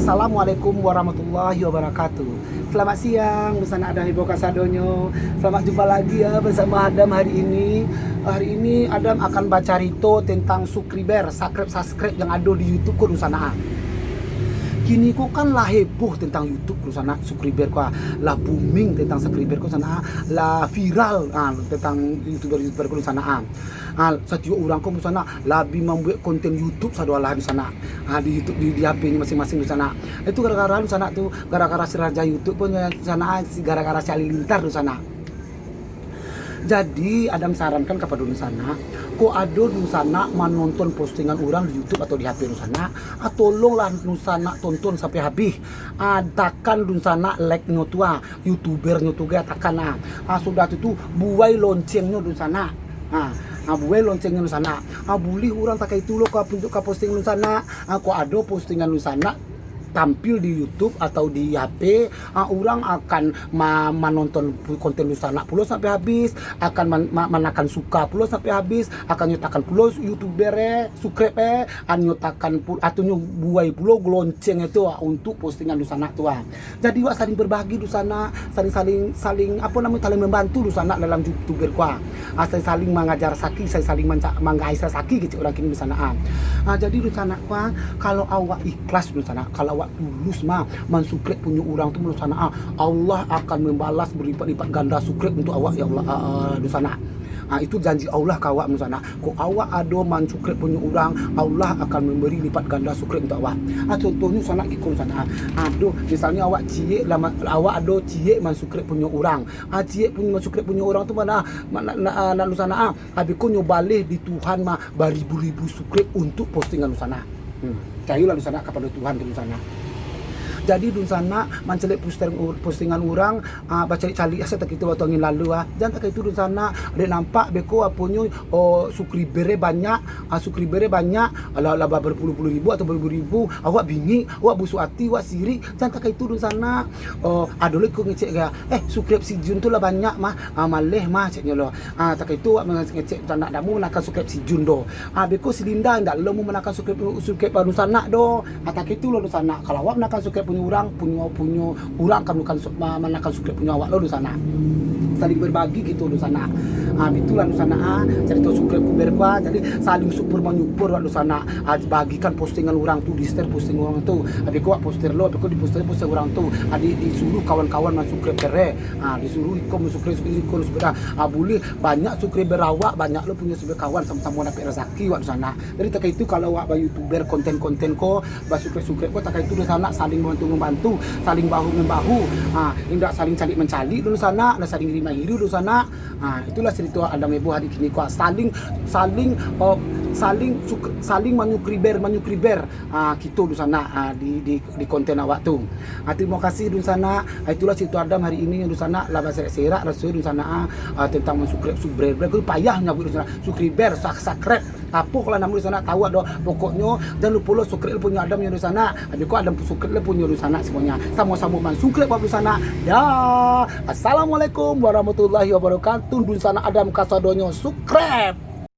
Assalamualaikum warahmatullahi wabarakatuh. Selamat siang, bersama Adam Ibu Kasadonyo. Selamat jumpa lagi ya bersama Adam hari ini. Hari ini Adam akan baca rito tentang subscriber yang ada di YouTube ko sana. Kini ko kan lah heboh tentang YouTube ko sana, subscriber ko lah booming tentang subscriber ko sana, lah viral tentang YouTuber ko sana. Setiap orang ko sana lebih membuat konten YouTube sadualah di sana. Di YouTube di HP ini masing-masing di sana. Itu gara-gara di sana tuh, gara-gara si raja YouTube pun di sana, gara-gara si Halilintar di sana. Jadi Adam sarankan kepada di sana, kok ada di sana menonton postingan orang di YouTube atau di HP di sana, tolonglah di sana tonton sampai habis. Tekan di sana like-nya tua, YouTuber-nya juga tekan. Sudah itu buai loncengnya di sana. Buai loncengnya di sana. Boleh orang tak itu lo ke posting di sana. Kok ada postingan di sana tampil di YouTube atau di HP, orang akan menonton konten di sana pulau sampai habis, akan menekan suka pulau sampai habis, akan nyutakan pulau YouTuber subscribe nyutakan atau buai pulau lonceng itu untuk postingan di sana tuh. Jadi wak saling berbagi di sana, saling saling membantu di sana dalam YouTuber kuah. Saling mengajar saki, saling mengajar saki gitu orang kini di sana. Jadi di sana kuah, kalau awak ikhlas di sana, kalau awak tulus mensubscribe punya orang tuh di sana, Allah akan membalas berlipat-lipat ganda subscribe untuk awak ya Allah di sana. Itu janji Allah ke awak di sana. Kok awak ada mensubscribe punya orang, Allah akan memberi lipat ganda subscribe untuk awak. Contohnya sana ikut sana. Misalnya awak ada cie mensubscribe punya orang. Cie punya mensubscribe punya orang tu mana di sana. Habis kau nyobalih di Tuhan beribu-ribu subscribe untuk postingan di sana. Cahilah di sana kepada Tuhan di sana. Jadi di sana mencelik postingan orang baca cari aset tak itu waktu angin lalu jangan tak itu di sana ada nampak beko apunyo subscriber banyak ala berpuluh-puluh ribu atau beribu-ribu awak bingi awak busuk hati awak siri jangan tak itu di sana ada lagi ko ngecek subscribe si Jun tu lah banyak maleh ceknya lo tak itu awak ngecek sana dak mau menakan subscribe si Jun do beko si Linda ndak lo mau menakan subscribe baru sana do tak itu lo di sana kalau awak menakan subscribe punya orang orang akan menakan subscribe punya awak lo di sana saling berbagi gitu di sana itulah di sana cerita subscribe berkuah jadi saling super menyupport di sana bagikan postingan orang tuh di share postingan orang tuh habis kau poster lo habis kau di poster orang tuh disuruh kawan-kawan subscribe disuruh ikut subscribe sudah boleh banyak subscriber awak banyak lo punya kawan sama-sama dapat rezeki di sana jadi tak itu kalau awak YouTuber konten-konten ko subscribe ko tak itu di sana saling membantu saling bahu-membahu tidak saling cari mencari di sana dan saling terima hidup di sana itulah cerita Adam Ibu hari ini kuah saling menyukriber gitu di sana di konten awak tu. Terima kasih di sana. Itulah cerita Adam hari ini di sana laba serak rasul di sana tentang subscriber payah nyabut di sana subscriber subscribe apa kalau namun di sana tahu ada pokoknya jangan lupa lo subscribe punya Adam yang di sana habis kau Adam subscribe punya di sana semuanya sama-sama subscribe di sana dah. Assalamualaikum warahmatullahi wabarakatuh. Di sana Adam Kasadonyo subscribe.